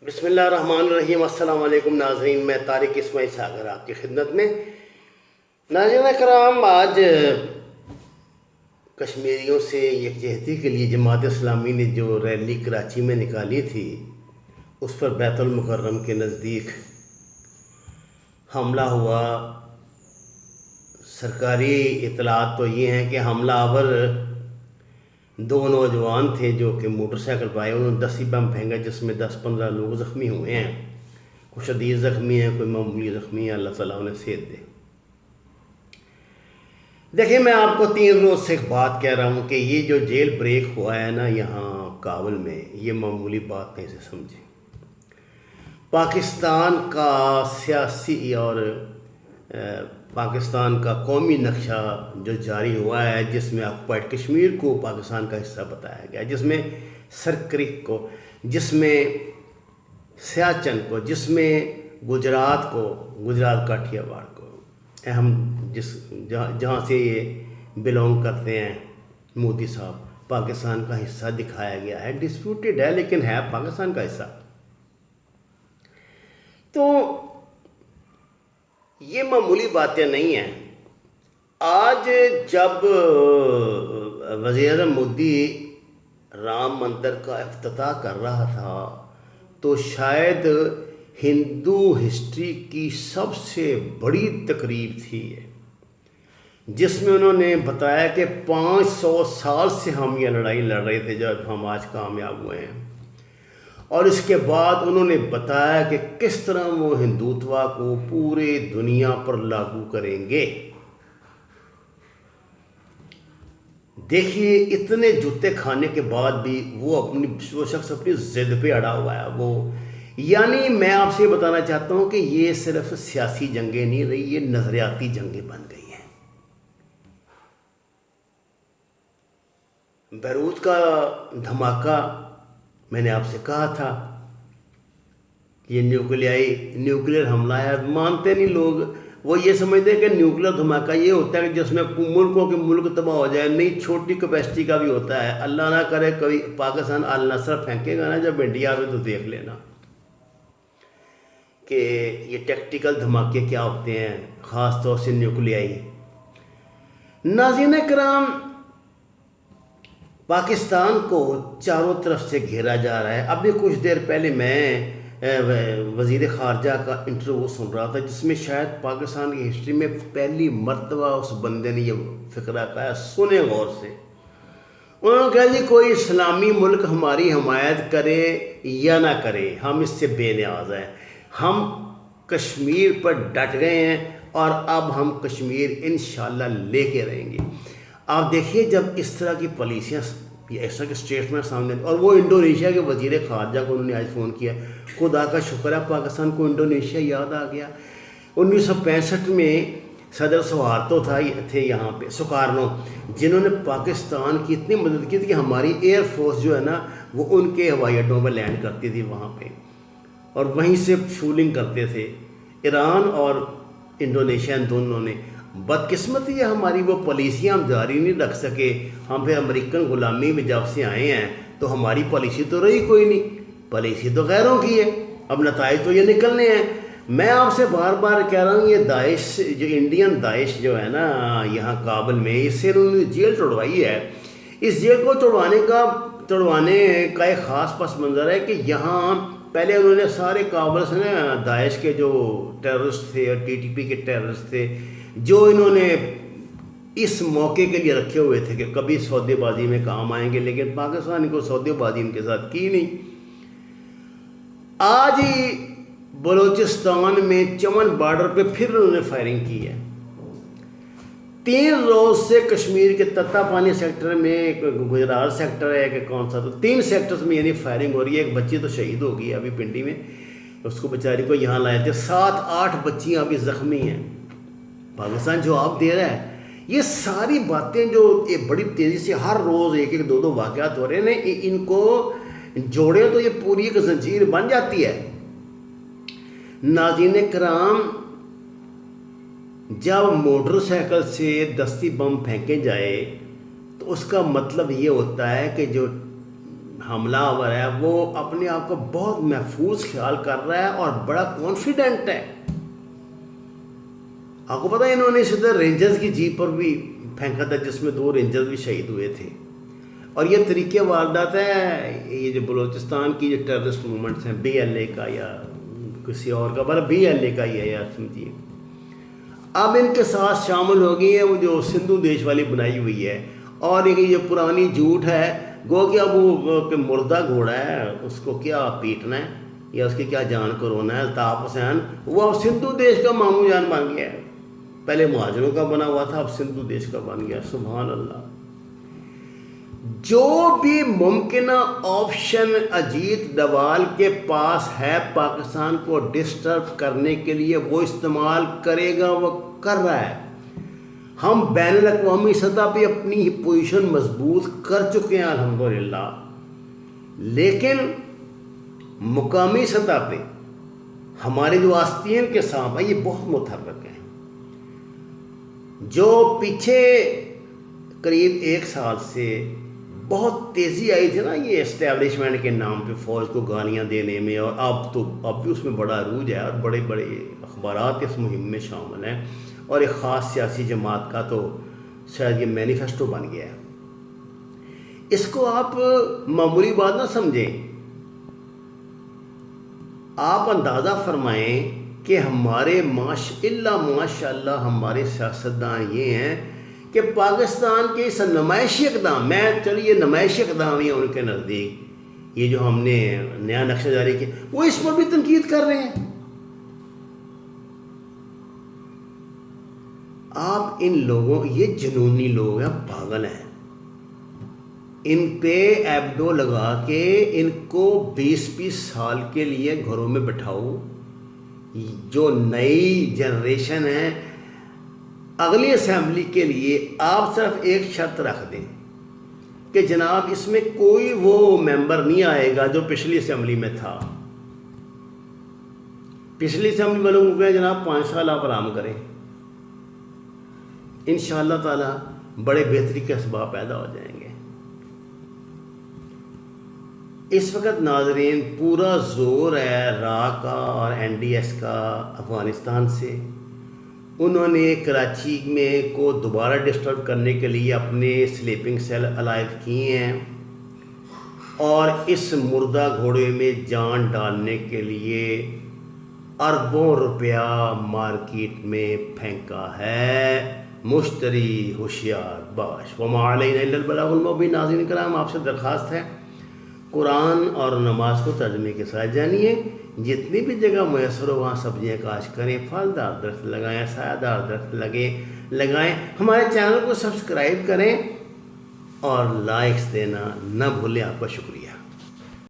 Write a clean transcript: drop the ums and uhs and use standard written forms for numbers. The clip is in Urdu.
بسم اللہ الرحمن الرحیم۔ السلام علیکم ناظرین، میں طارق اسماعیل ساگر آپ کی خدمت میں۔ ناظرین کرام، آج کشمیریوں سے یکجہتی کے لیے جماعت اسلامی نے جو ریلی کراچی میں نکالی تھی، اس پر بیت المکرم کے نزدیک حملہ ہوا۔ سرکاری اطلاعات تو یہ ہیں کہ حملہ آور دو نوجوان تھے جو کہ موٹر سائیکل پہ آئے، انہوں نے 10 بم پھینکا جس میں 10-15 لوگ زخمی ہوئے ہیں۔ کوئی شدید زخمی ہیں، کوئی معمولی زخمی ہیں، اللہ تعالیٰ انہیں صحت دے۔ دیکھیں، میں آپ کو 3 روز سے ایک بات کہہ رہا ہوں کہ یہ جو جیل بریک ہوا ہے نا یہاں کابل میں، یہ معمولی بات نہیں سے سمجھیں۔ پاکستان کا سیاسی اور پاکستان کا قومی نقشہ جو جاری ہوا ہے، جس میں آکوپائڈ کشمیر کو پاکستان کا حصہ بتایا گیا، جس میں سرکرک کو، جس میں سیاچن کو، جس میں گجرات کو، گجرات کاٹھیا واڑ کو، اہم جہاں سے یہ بلونگ کرتے ہیں مودی صاحب، پاکستان کا حصہ دکھایا گیا ہے۔ ڈسپیوٹیڈ ہے لیکن ہے پاکستان کا حصہ۔ تو یہ معمولی باتیں نہیں ہیں۔ آج جب وزیر اعظم مودی رام مندر کا افتتاح کر رہا تھا تو شاید ہندو ہسٹری کی سب سے بڑی تقریب تھی یہ، جس میں انہوں نے بتایا کہ 500 سال سے ہم یہ لڑائی لڑ رہے تھے جب ہم آج کامیاب ہوئے ہیں، اور اس کے بعد انہوں نے بتایا کہ کس طرح وہ ہندوتوا کو پورے دنیا پر لاگو کریں گے۔ دیکھیے، اتنے جوتے کھانے کے بعد بھی وہ شخص اپنی ضد پہ اڑا ہوا ہے۔ یعنی میں آپ سے بتانا چاہتا ہوں کہ یہ صرف سیاسی جنگیں نہیں رہی، یہ نظریاتی جنگیں بن گئی ہیں۔ بیروت کا دھماکہ، میں نے آپ سے کہا تھا یہ نیوکلیئر حملہ ہے، مانتے نہیں لوگ۔ وہ یہ سمجھتے ہیں کہ نیوکلیئر دھماکہ یہ ہوتا ہے کہ جس میں ملکوں کے ملک تباہ ہو جائے، نہیں، چھوٹی کیپیسٹی کا بھی ہوتا ہے۔ اللہ نہ کرے کبھی پاکستان النصر پھینکے گا نا جب انڈیا میں، تو دیکھ لینا کہ یہ ٹیکٹیکل دھماکے کیا ہوتے ہیں، خاص طور سے نیوکلیائی۔ ناظرین کرام، پاکستان کو چاروں طرف سے گھیرا جا رہا ہے۔ ابھی کچھ دیر پہلے میں وزیر خارجہ کا انٹرویو سن رہا تھا، جس میں شاید پاکستان کی ہسٹری میں پہلی مرتبہ اس بندے نے یہ فقرہ کہا ہے۔ سنیں غور سے۔ انہوں نے کہا جی کوئی اسلامی ملک ہماری حمایت کرے یا نہ کرے، ہم اس سے بے نیاز ہیں، ہم کشمیر پر ڈٹ گئے ہیں اور اب ہم کشمیر انشاءاللہ لے کے رہیں گے۔ آپ دیکھیے، جب اس طرح کی پالیسیاں، اس طرح کے اسٹیٹمنٹ سامنے، اور وہ انڈونیشیا کے وزیر خارجہ کو انہوں نے آج فون کیا۔ خدا کا شکر ہے پاکستان کو انڈونیشیا یاد آ گیا۔ 1965 میں صدر سوہارتو تھے یہاں پہ، سکارنو، جنہوں نے پاکستان کی اتنی مدد کی تھی کہ ہماری ایئر فورس جو ہے نا وہ ان کے ہوائی اڈوں پہ لینڈ کرتی تھی وہاں پہ، اور وہیں سے فیولنگ کرتے تھے۔ ایران اور انڈونیشیا دونوں نے، بدقسمتی ہے ہماری، وہ پالیسیاں ہم جاری نہیں رکھ سکے۔ ہم پھر امریکن غلامی میں جب سے آئے ہیں تو ہماری پالیسی تو رہی کوئی نہیں، پالیسی تو غیروں کی ہے، اب نتائج تو یہ نکلنے ہیں۔ میں آپ سے بار بار کہہ رہا ہوں، یہ داعش جو انڈین داعش جو ہے نا یہاں کابل میں، اس سے انہوں نے جیل توڑوائی ہے۔ اس جیل کو توڑوانے کا ایک خاص پس منظر ہے کہ یہاں پہلے انہوں نے سارے کابل سے نا داعش کے جو ٹیررسٹ تھے اور ٹی ٹی پی کے ٹیررسٹ تھے، جو انہوں نے اس موقع کے لیے رکھے ہوئے تھے کہ کبھی سودے بازی میں کام آئیں گے، لیکن پاکستان کو سودے بازی ان کے ساتھ کی نہیں۔ آج ہی بلوچستان میں چمن بارڈر پہ پھر انہوں نے فائرنگ کی ہے۔ 3 روز سے کشمیر کے تتا پانی سیکٹر میں، گجرات سیکٹر ہے کہ کون سا، تو 3 سیکٹرز میں یعنی فائرنگ ہو رہی ہے۔ ایک بچی تو شہید ہو گئی ابھی پنڈی میں، اس کو بیچاری کو یہاں لائے تھے۔ 7-8 بچیاں ابھی زخمی ہیں۔ پاکستان جواب دے رہا ہے۔ یہ ساری باتیں جو بڑی تیزی سے ہر روز 1-2 واقعات ہو رہے ہیں، ان کو جوڑیں تو یہ پوری ایک زنجیر بن جاتی ہے۔ ناظرین کرام، جب موٹر سائیکل سے 10 بم پھینکے جائے تو اس کا مطلب یہ ہوتا ہے کہ جو حملہ آور ہے وہ اپنے آپ کو بہت محفوظ خیال کر رہا ہے اور بڑا کانفیڈنٹ ہے. آپ کو پتہ ہے انہوں نے سیدھا رینجرز کی جیپ پر بھی پھینکا تھا جس میں 2 رینجرز بھی شہید ہوئے تھے. اور یہ طریقے واردات ہے یہ جو بلوچستان کی جو ٹیررسٹ موومنٹس ہیں BLA کا یا کسی اور کا بڑا BLA کا ہی ہے یار سمجھیے. اب ان کے ساتھ شامل ہو گئی ہے وہ جو سندھو دیش والی بنائی ہوئی ہے. اور یہ پرانی جھوٹ ہے گو کہ اب وہ مردہ گھوڑا ہے اس کو کیا پیٹنا ہے یا اس کی کیا جان کو رونا ہے. الطاف حسین وہ اب سندھو دیش کا ماموں جان بن گیا ہے. پہلے مہاجروں کا بنا ہوا تھا اب سندھو دیش کا بن گیا. سبحان اللہ. جو بھی ممکنہ آپشن اجیت ڈوال کے پاس ہے پاکستان کو ڈسٹرب کرنے کے لیے وہ استعمال کرے گا. وہ کر رہا ہے. ہم بین الاقوامی سطح پہ اپنی پوزیشن مضبوط کر چکے ہیں الحمدللہ, لیکن مقامی سطح پہ ہمارے جو آستین کے سانپ ہیں یہ بہت متحرک ہیں. جو پیچھے قریب 1 سال سے بہت تیزی آئی تھی نا یہ اسٹیبلشمنٹ کے نام پہ فوج کو گالیاں دینے میں, اور اب بھی اس میں بڑا عروج ہے اور بڑے بڑے اخبارات اس مہم میں شامل ہیں اور ایک خاص سیاسی جماعت کا تو شاید یہ مینیفیسٹو بن گیا ہے. اس کو آپ معمولی بات نہ سمجھیں. آپ اندازہ فرمائیں کہ ہمارے ماشاء اللہ ہمارے سیاستدان یہ ہیں کہ پاکستان کے اس نمائشی اقدام میں چلیے نمائشی اقدام ہی ان کے نزدیک یہ جو ہم نے نیا نقشہ جاری کیا وہ اس پر بھی تنقید کر رہے ہیں. آپ ان لوگوں یہ جنونی لوگ ہیں پاگل ہیں. ان پہ ایبڈو لگا کے ان کو 20 سال کے لیے گھروں میں بٹھاؤ. جو نئی جنریشن ہے اگلی اسمبلی کے لیے آپ صرف ایک شرط رکھ دیں کہ جناب اس میں کوئی وہ ممبر نہیں آئے گا جو پچھلی اسمبلی میں تھا. پچھلی اسمبلی والوں کو کہ جناب 5 سال آپ آرام کریں, انشاءاللہ تعالی بڑے بہتری کے اسباب پیدا ہو جائیں گے. اس وقت ناظرین پورا زور ہے را کا اور NDS کا افغانستان سے. انہوں نے کراچی میں کو دوبارہ ڈسٹرب کرنے کے لیے اپنے سلیپنگ سیل الائیو کیے ہیں اور اس مردہ گھوڑے میں جان ڈالنے کے لیے اربوں روپیہ مارکیٹ میں پھینکا ہے. مشتری ہوشیار باش. وما علینا الا البلاغ المبین. ناظرین کرام آپ سے درخواست ہے قرآن اور نماز کو ترجمے کے ساتھ جانیے. جتنی بھی جگہ میسر ہو وہاں سبزیاں کاشت کریں, پھلدار درخت لگائیں, سایہ دار درخت لگائیں. ہمارے چینل کو سبسکرائب کریں اور لائکس دینا نہ بھولیں. آپ کا شکریہ.